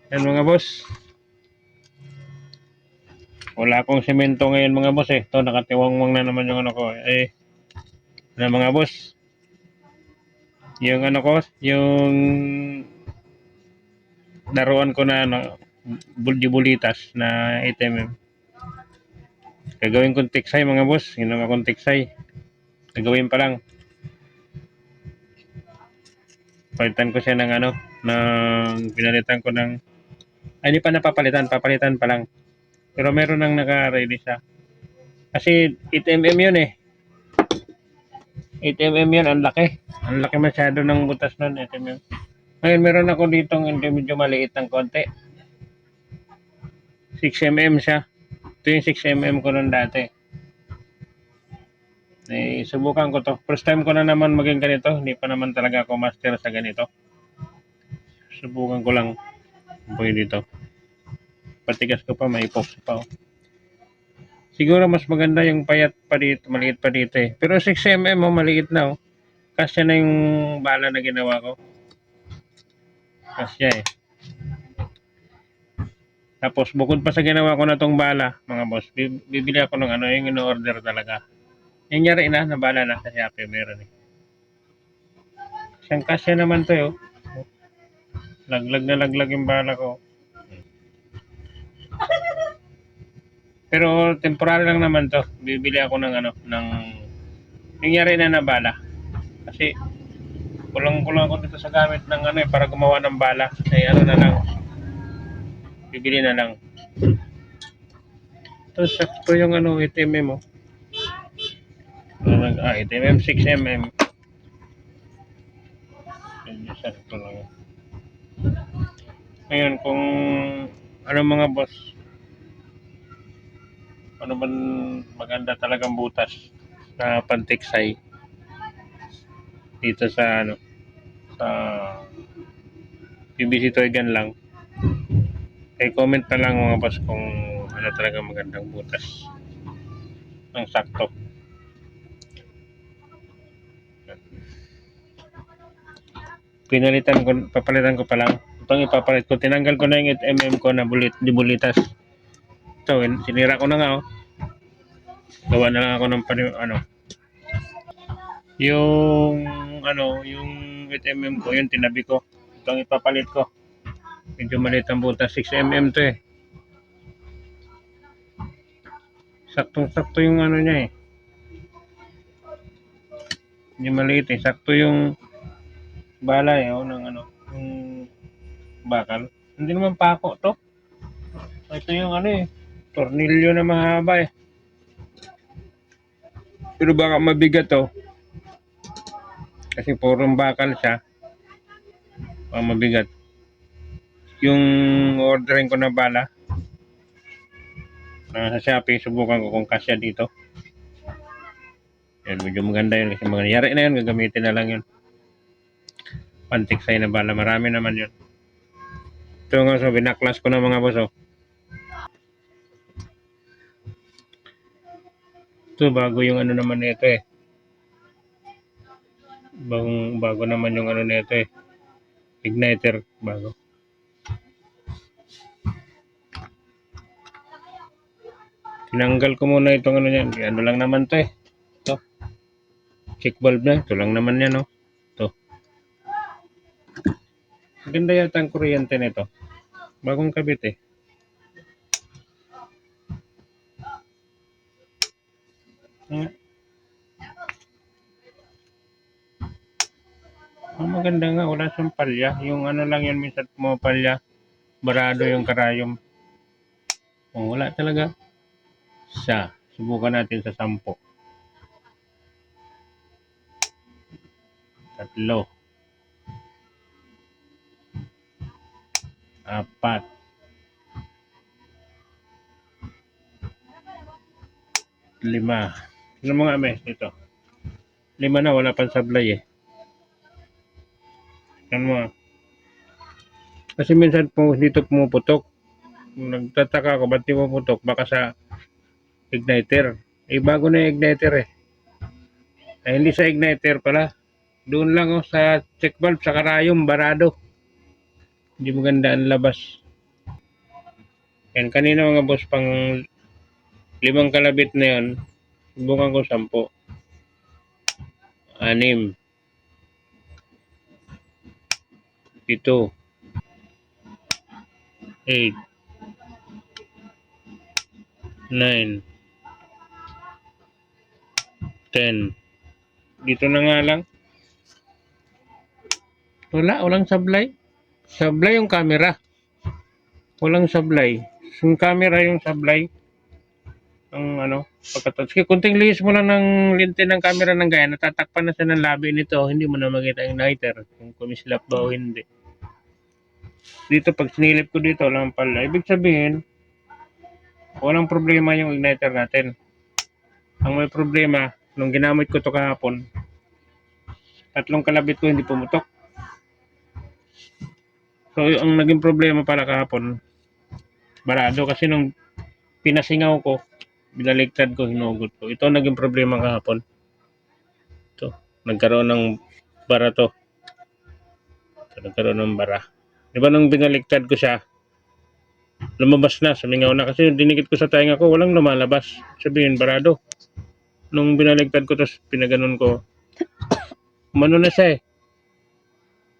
Yan mga boss. Wala akong semento ngayon mga boss eh. Ito nakatiwangwang na naman yung ano ko. Na mga boss. Yung ano ko, yung daruan ko na ano, buldi-bulitas na item. Gagawin kong tiksay mga boss. Ginawa kong tiksay. Gagawin pa lang. Palitan ko siya ng ano, pinalitan ko ng, ay hindi pa napapalitan, papalitan pa lang. Pero meron nang naka-ready siya. Kasi 8mm yun eh. 8mm yun, ang laki. Ang laki masyado ng butas nun, 8mm. Ngayon meron ako ditong hindi medyo maliit ng konti. 6mm siya. Ito yung 6mm ko nun dati. Subukan ko to. First time ko na naman maging ganito. Hindi pa naman talaga ako master sa ganito. Subukan ko lang. Pwede dito. Patigas ko pa, may epoxy pa. Siguro mas maganda yung payat pa dito, maliit pa dito eh. Pero 6mm maliit na oh. Kasya na yung bala na ginawa ko. Kasya eh. Tapos bukod pa sa ginawa ko na tong bala, mga boss, bibili ako ng ano, yung in-order talaga. Yung nyari na, nabala na sa Shopee, meron eh. Siyang kasya naman to eh. Laglag na laglag yung bala ko. Pero temporary lang naman to. Bibili ako ng ano, ng nangyari na nabala. Kasi kulang-kulang ako dito sa gamit ng ano eh, para gumawa ng bala. Ay ano na lang. Bibili na lang. Ito sakto yung ano, ATM mo. ATM 6mm. Sakto lang. Ngayon kung ano mga boss, ano man maganda talagang butas na pantiksay dito sa ano, sa PVC Toygan lang. Kaya comment na lang mga boss kung ano talaga magandang butas ng sakto. Papalitan ko pa lang. Itong ipapalit ko. Tinanggal ko na yung 8mm ko na bulitas. Ito, sinira ko na nga oh. Gawa na lang ako ng ano. Yung 8mm ko, yun tinabi ko. Itong ipapalit ko. Medyo maliit ang butas. 6mm to eh. Saktong-sakto yung ano niya eh. Hindi maliit eh. Sakto yung bala eh. Ng ano. Yung bakal. Hindi naman pako to. Ito yung ano eh. Tornilyo na mahaba eh. Pero baka mabigat to. Kasi purong bakal siya. Baka mabigat. Yung ordering ko na bala. Sa Shopee, subukan ko kung kasya dito. Yan, medyo maganda yun. Kasi mangyayari na yun. Gagamitin na lang yun. Pantiksay na bala. Marami naman yun. Ito nga so, binaklas ko na mga boss oh. Ito, bago yung ano naman nito eh. Bago naman yung ano nito eh. Igniter, bago. Tinanggal ko muna itong ano yan. Ano lang naman to eh. Ito. Check valve na. Ito lang naman yan oh. Ito. Maganda yata ang kuryente nito. Bagong kabit eh. Maganda nga, wala siyang palya. Yung ano lang yun, minsan mo palya. Barado yung karayom. Wala talaga. Subukan natin sa 10. 3. 4. 5. Ano mga mes dito? 5 na, wala pang sablay eh. Yan mo. Kasi minsan dito pumuputok. Nagtataka ako, ba't di pumuputok? Baka sa igniter. Bago na yung igniter eh. Hindi sa igniter pala. Doon lang oh, sa check valve, sa karayom, barado. Hindi maganda ang labas. Yan, kanina mga boss, pang 5 kalabit na yun, subukan ko 10, 6, 7, 8, 9, 10. Dito na nga lang. Walang sablay. Sablay yung camera. Walang sablay. Yung camera yung sablay. Ang ano, pagkatapos. Kaya kunting lihis mo lang ng lente ng camera ng gaya, natatakpan na siya ng labi nito. Hindi mo na makita yung lighter. Kung kumislap ba o hindi. Dito, pag sinilip ko dito, lang pala. Ibig sabihin, walang problema yung igniter natin. Ang may problema, nung ginamit ko to kahapon, 3 kalabit ko hindi pumutok. So, ang naging problema pala kahapon, barado kasi nung pinasingaw ko, binaligtad ko, hinugot ko. Ito naging problema kahapon. Ito, nagkaroon ng bara to. Ito, nagkaroon ng bara. Di ba nung binaligtad ko siya, lumabas na, sumingaw na. Kasi dinikit ko sa tainga ko, walang lumalabas. Sabihin, barado. Nung binaligtad ko, tapos pinaganon ko, umano na siya eh.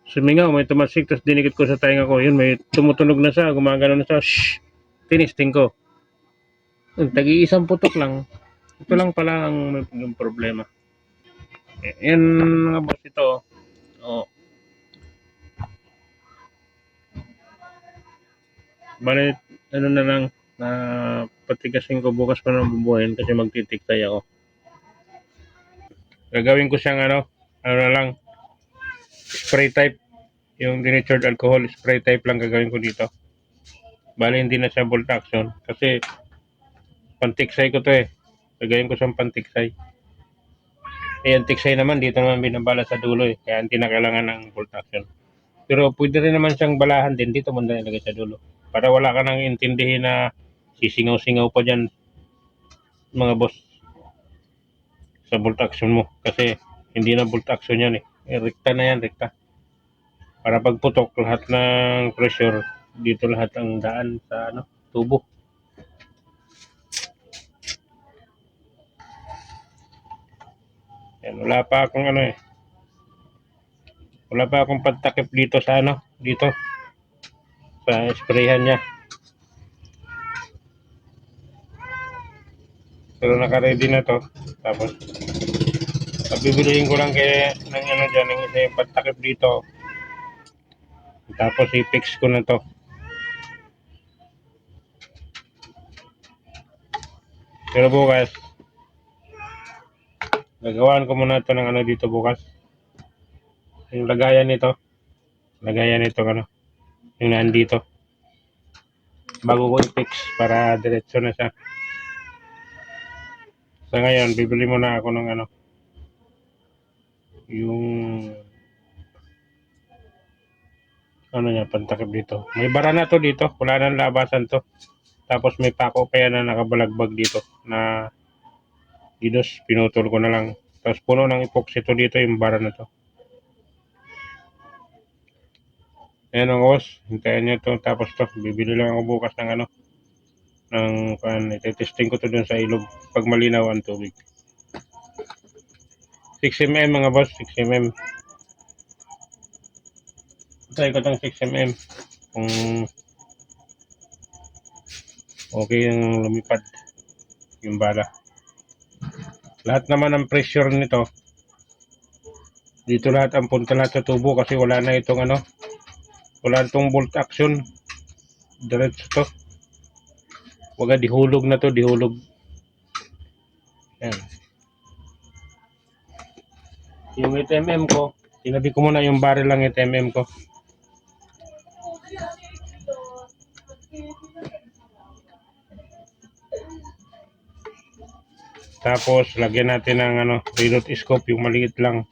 Sumingaw, may tumasik, tapos dinikit ko sa tainga ko. Yun, may tumutunog na siya, gumagano na siya. Shhh! Tinisting ko. Tag-iisang putok lang. Ito lang pala yung problema. Yan mga boss ito. Oh. Bale, ano na lang, na patigasin ko bukas pa ng bubuhayin kasi magtitiktay ako. Gagawin ko siyang ano na lang, spray type. Yung denatured alcohol, spray type lang gagawin ko dito. Bale, hindi na siya bolt action kasi pantiksay ko to eh. Gagawin ko siyang pantiksay. Eh, ang tiksay naman, dito naman binabala sa dulo eh. Kaya hindi na kailangan ng bolt action. Pero pwede rin naman siyang balahan din. Dito mo na ilagay sa dulo. Para wala ka nang intindihin na sisingaw-singaw pa dyan, mga boss, sa bolt action mo. Kasi hindi na bolt action yan eh. Rekta na yan, rekta. Para pagputok, lahat ng pressure, dito lahat ang daan sa tubo. Yan, wala pa akong wala pa akong pagtakip dito sa dito sa sprayhan niya. Pero naka-ready na to. Tapos bibilihin ko lang kaya ng dyan, ng isa yung pagtakip dito. Tapos i-fix ko na to. Pero bukas, gagawaan ko muna ito ng dito bukas. Yung lagayan nito yung nandito. Bago ko i-fix para diretso na siya. Sa ngayon, bibili muna ako ng yung niya, pantakip dito. May bara na to dito, wala nang labasan to. Tapos may pako pa yan na nakabalagbag dito na dinos, pinutol ko na lang. Tapos puno ng epoxy to dito yung bara na to. Ayan ang boss, hintayin nyo to. Tapos to, bibili lang ako bukas ng ititesting ko to dun sa ilog pag malinaw ang tubig. 6mm mga boss, 6mm. Try ko tong 6mm kung okay yung lumipad yung bala. Lahat naman ng pressure nito dito, lahat ang punta lahat sa tubo kasi wala na itong wala itong bolt action. Diretso to, waga dihulog na to, dihulog. Yan. Yung 8mm ko, tinabi ko muna yung barrel lang 8mm ko. Tapos lagyan natin ng reload scope, yung maliit lang.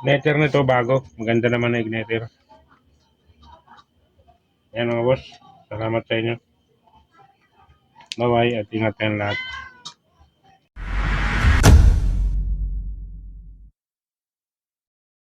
Igniter nito bago, maganda naman na igniter. Yan mga boss, salamat sa inyo. Bye bye at ingat kayo lahat.